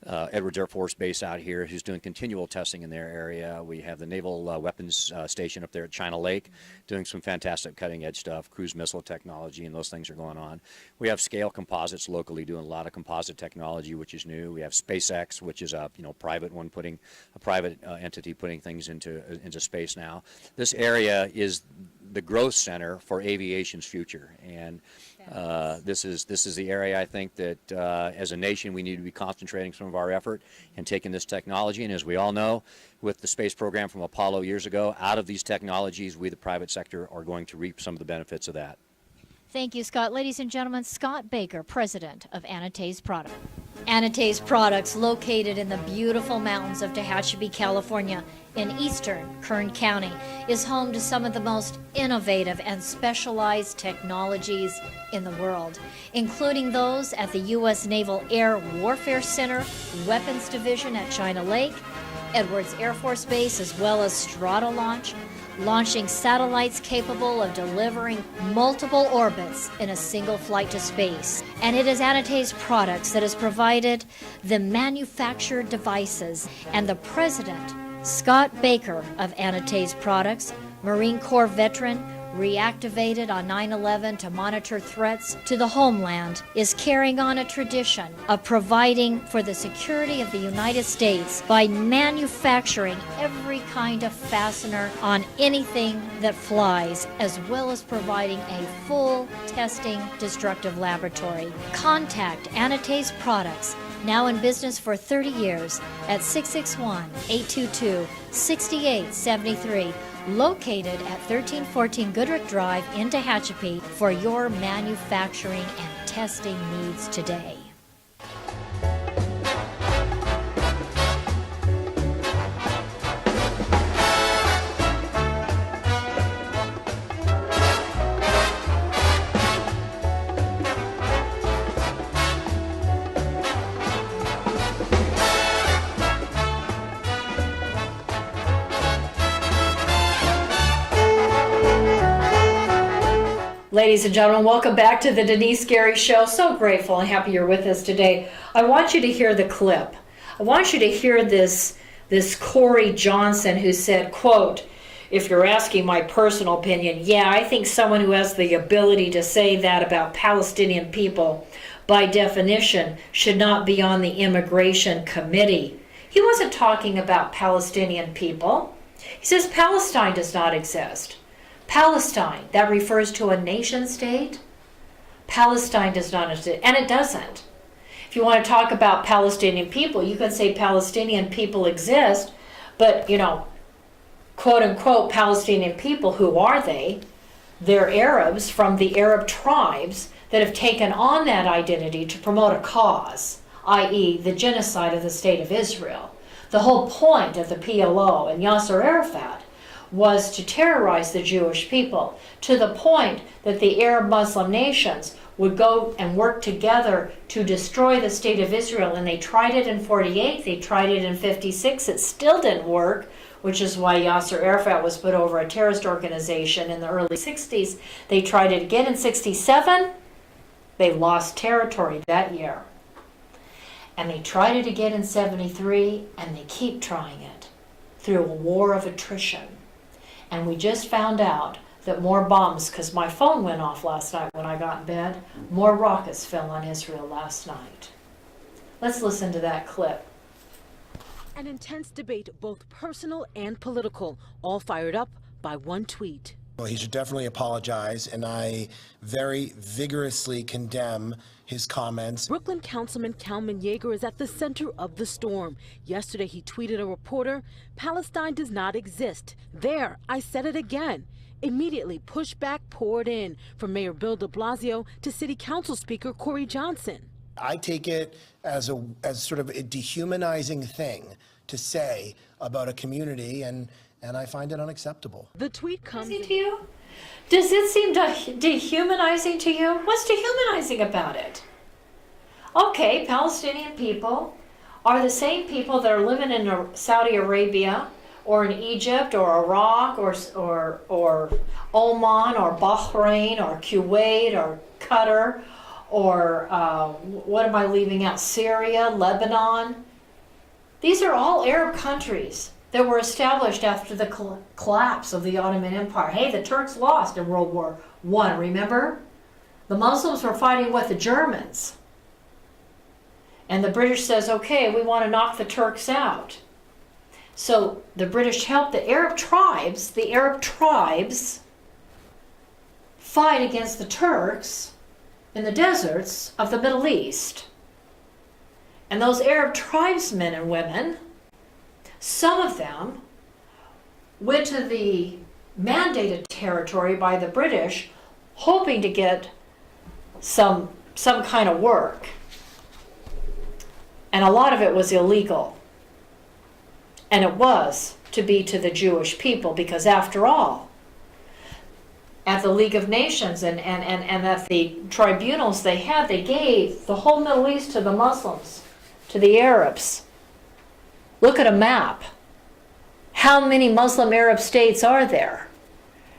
Edwards Air Force Base out here who's doing continual testing in their area. We have the Naval Weapons Station up there at China Lake doing some fantastic cutting-edge stuff, cruise missile technology, and those things are going on. We have Scale Composites locally doing a lot of composite technology, which is new. We have SpaceX, which is a private one private entity putting things into space now. This area is the growth center for aviation's future, and this is the area I think that as a nation we need to be concentrating some of our effort and taking this technology. And as we all know, with the space program from Apollo years ago, out of these technologies, we the private sector are going to reap some of the benefits of that. Thank you, Scott. Ladies and gentlemen, Scott Baker, president of Anates Products. Anates Products, located in the beautiful mountains of Tehachapi, California, in eastern Kern County, is home to some of the most innovative and specialized technologies in the world, including those at the U.S. Naval Air Warfare Center, Weapons Division at China Lake, Edwards Air Force Base, as well as Stratolaunch, launching satellites capable of delivering multiple orbits in a single flight to space. And it is Anates Products that has provided the manufactured devices. And the president, Scott Baker of Anates Products, Marine Corps veteran, reactivated on 9/11 to monitor threats to the homeland, is carrying on a tradition of providing for the security of the United States by manufacturing every kind of fastener on anything that flies, as well as providing a full testing destructive laboratory. Contact Anates Products, now in business for 30 years, at 661-822-6873. Located at 1314 Goodrich Drive in Tehachapi for your manufacturing and testing needs today. Ladies and gentlemen, welcome back to the Denise Scary Show. So grateful and happy you're with us today. I want you to hear the clip. I want you to hear this Corey Johnson, who said, quote, "If you're asking my personal opinion, yeah, I think someone who has the ability to say that about Palestinian people, by definition, should not be on the immigration committee." He wasn't talking about Palestinian people. He says Palestine does not exist. Palestine, that refers to a nation state. Palestine does not exist, and it doesn't. If you want to talk about Palestinian people, you can say Palestinian people exist, but, you know, quote unquote Palestinian people, who are they? They're Arabs from the Arab tribes that have taken on that identity to promote a cause, i.e. the genocide of the state of Israel. The whole point of the PLO and Yasser Arafat was to terrorize the Jewish people, to the point that the Arab Muslim nations would go and work together to destroy the state of Israel. And they tried it in 48, they tried it in 56, it still didn't work, which is why Yasser Arafat was put over a terrorist organization in the early 60s. They tried it again in 67, they lost territory that year. And they tried it again in 73, and they keep trying it through a war of attrition. And we just found out that more bombs, because my phone went off last night when I got in bed, more rockets fell on Israel last night. Let's listen to that clip. An intense debate, both personal and political, all fired up by one tweet. Well, he should definitely apologize, and I very vigorously condemn his comments. Brooklyn Councilman Kalman Yeager is at the center of the storm. Yesterday, he tweeted a reporter, "Palestine does not exist. There, I said it again." Immediately, pushback poured in from Mayor Bill de Blasio to City Council Speaker Corey Johnson. I take it as sort of a dehumanizing thing to say about a community, and I find it unacceptable. The tweet comes to you? Does it seem dehumanizing to you? What's dehumanizing about it? Okay, Palestinian people are the same people that are living in Saudi Arabia or in Egypt or Iraq or Oman or Bahrain or Kuwait or Qatar or what am I leaving out? Syria, Lebanon. These are all Arab countries that were established after the collapse of the Ottoman Empire. Hey, the Turks lost in World War I, remember? The Muslims were fighting with the Germans. And the British says, okay, we want to knock the Turks out. So the British helped the Arab tribes fight against the Turks in the deserts of the Middle East. And those Arab tribesmen and women, some of them went to the mandated territory by the British, hoping to get some kind of work. And a lot of it was illegal. And it was to be to the Jewish people, because after all, at the League of Nations and at the tribunals they had, they gave the whole Middle East to the Muslims, to the Arabs. Look at a map. How many Muslim Arab states are there?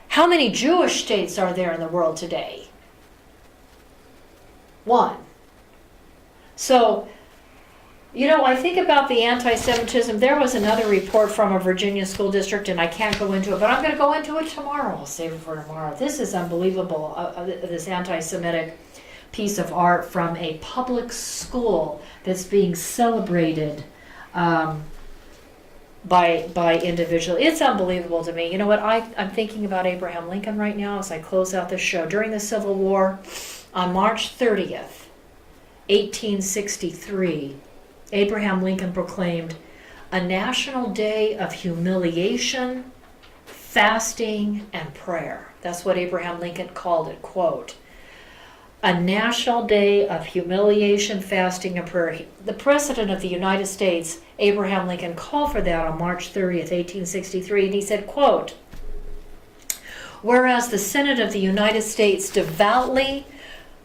How many Jewish states are there in the world today? One. So, you know, I think about the anti-Semitism. There was another report from a Virginia school district, and I can't go into it, but I'm going to go into it tomorrow. I'll save it for tomorrow. This is unbelievable, this anti-Semitic piece of art from a public school that's being celebrated by individuals. It's unbelievable to me. You know what? I'm thinking about Abraham Lincoln right now as I close out this show. During the Civil War, on March 30th, 1863, Abraham Lincoln proclaimed a national day of humiliation, fasting, and prayer. That's what Abraham Lincoln called it, quote. A national day of humiliation, fasting, and prayer. The President of the United States, Abraham Lincoln, called for that on March 30th, 1863, and he said, quote, whereas the Senate of the United States devoutly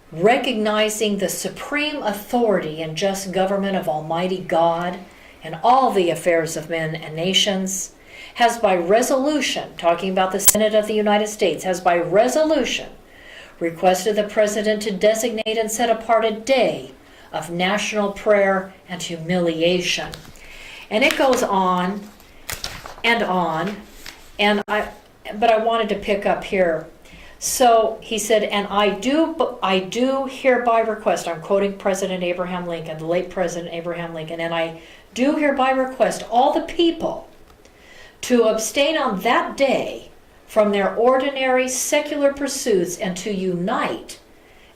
recognizing the supreme authority and just government of Almighty God and all the affairs of men and nations, has by resolution, talking about the Senate of the United States, has by resolution requested the President to designate and set apart a day of national prayer and humiliation. And it goes on, but I wanted to pick up here. So he said, and I do hereby request, I'm quoting President Abraham Lincoln, the late President Abraham Lincoln, and I do hereby request all the people to abstain on that day from their ordinary secular pursuits and to unite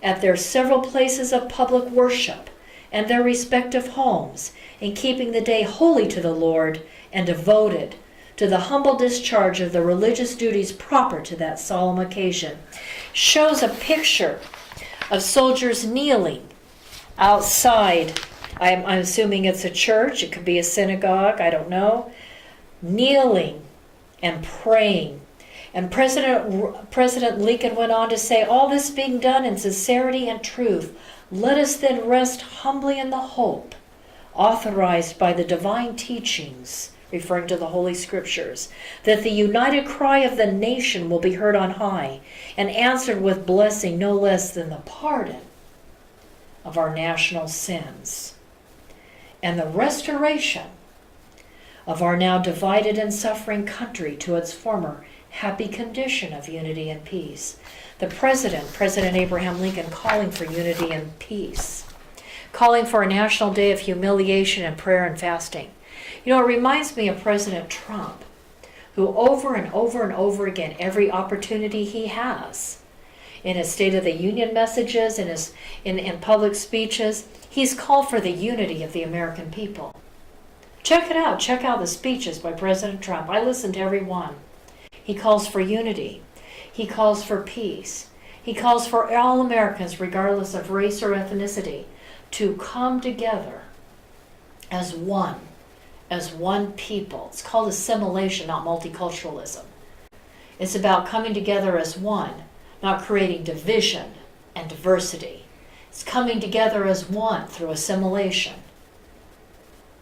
at their several places of public worship and their respective homes in keeping the day holy to the Lord and devoted to the humble discharge of the religious duties proper to that solemn occasion. Shows a picture of soldiers kneeling outside. I'm assuming it's a church, it could be a synagogue, I don't know, kneeling and praying. And President Lincoln went on to say, all this being done in sincerity and truth, let us then rest humbly in the hope authorized by the divine teachings, referring to the Holy Scriptures, that the united cry of the nation will be heard on high and answered with blessing no less than the pardon of our national sins and the restoration of our now divided and suffering country to its former happy condition of unity and peace. The President Abraham Lincoln, calling for unity and peace, calling for a national day of humiliation and prayer and fasting. You know, it reminds me of President Trump, who over and over and over again, every opportunity he has, in his State of the Union messages, in public speeches, he's called for the unity of the American people. Check it out. Check out the speeches by President Trump. I listened to every one. He calls for unity. He calls for peace. He calls for all Americans, regardless of race or ethnicity, to come together as one people. It's called assimilation, not multiculturalism. It's about coming together as one, not creating division and diversity. It's coming together as one through assimilation.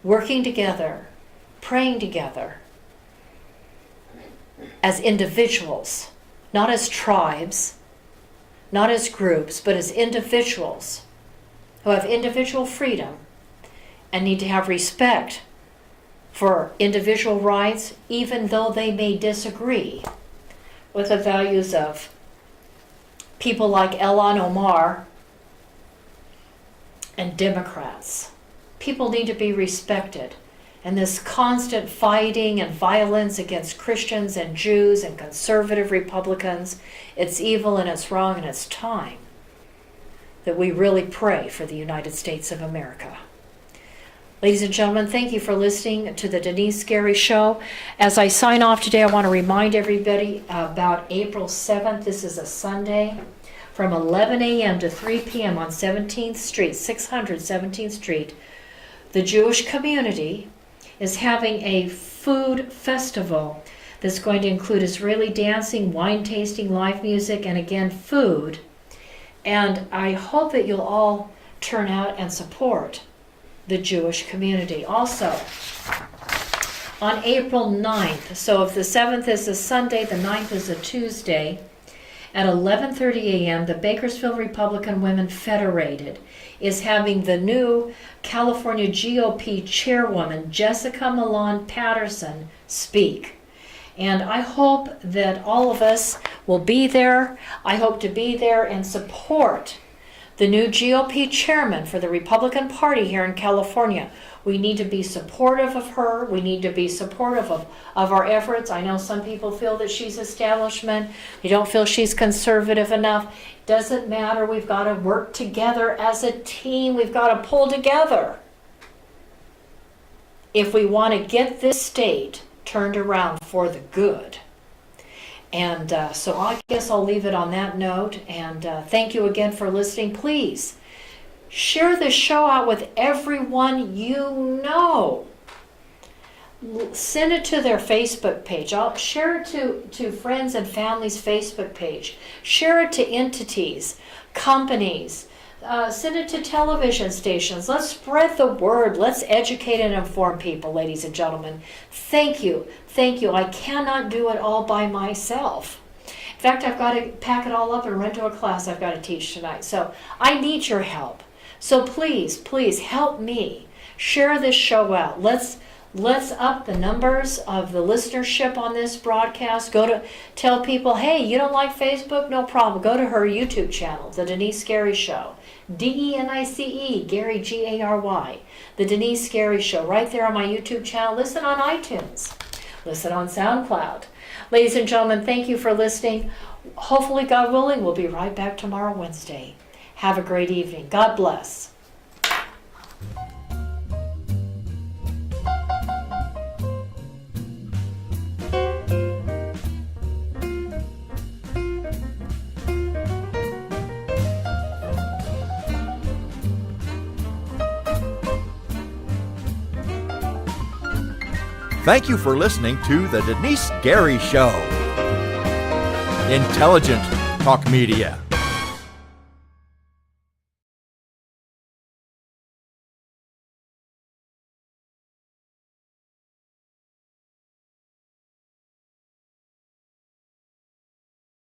Working together, praying together as individuals, not as tribes, not as groups, but as individuals who have individual freedom and need to have respect for individual rights, even though they may disagree with the values of people like Ilhan Omar and Democrats. People need to be respected. And this constant fighting and violence against Christians and Jews and conservative Republicans, it's evil and it's wrong, and it's time that we really pray for the United States of America. Ladies and gentlemen, thank you for listening to the Denice Scary Show. As I sign off today, I want to remind everybody about April 7th. This is a Sunday from 11 a.m. to 3 p.m. on 17th Street, 600 17th Street. The Jewish community is having a food festival that's going to include Israeli dancing, wine tasting, live music, and again, food. And I hope that you'll all turn out and support the Jewish community. Also, on April 9th, so if the 7th is a Sunday, the 9th is a Tuesday, at 11:30 a.m., the Bakersfield Republican Women Federated is having the new California GOP chairwoman, Jessica Milan Patterson, speak. And I hope that all of us will be there. I hope to be there and support the new GOP chairman for the Republican Party here in California. We need to be supportive of her. We need to be supportive of our efforts. I know some people feel that she's establishment. They don't feel she's conservative enough. Doesn't matter. We've got to work together as a team. We've got to pull together if we want to get this state turned around for the good. And so I guess I'll leave it on that note. And thank you again for listening. Please share this show out with everyone you know. Send it to their Facebook page. I'll share it to friends and family's Facebook page. Share it to entities, companies. Send it to television stations. Let's spread the word. Let's educate and inform people, ladies and gentlemen. Thank you. Thank you. I cannot do it all by myself. In fact, I've got to pack it all up and run to a class I've got to teach tonight. So I need your help. So please, please help me. Share this show out. Let's up the numbers of the listenership on this broadcast. Tell people, hey, you don't like Facebook? No problem. Go to her YouTube channel, The Denice Scary Show. DENICE, Gary, Gary. The Denice Scary Show, right there on my YouTube channel. Listen on iTunes. Listen on SoundCloud. Ladies and gentlemen, thank you for listening. Hopefully, God willing, we'll be right back tomorrow, Wednesday. Have a great evening. God bless. Thank you for listening to The Denise Gary Show. Intelligent Talk Media.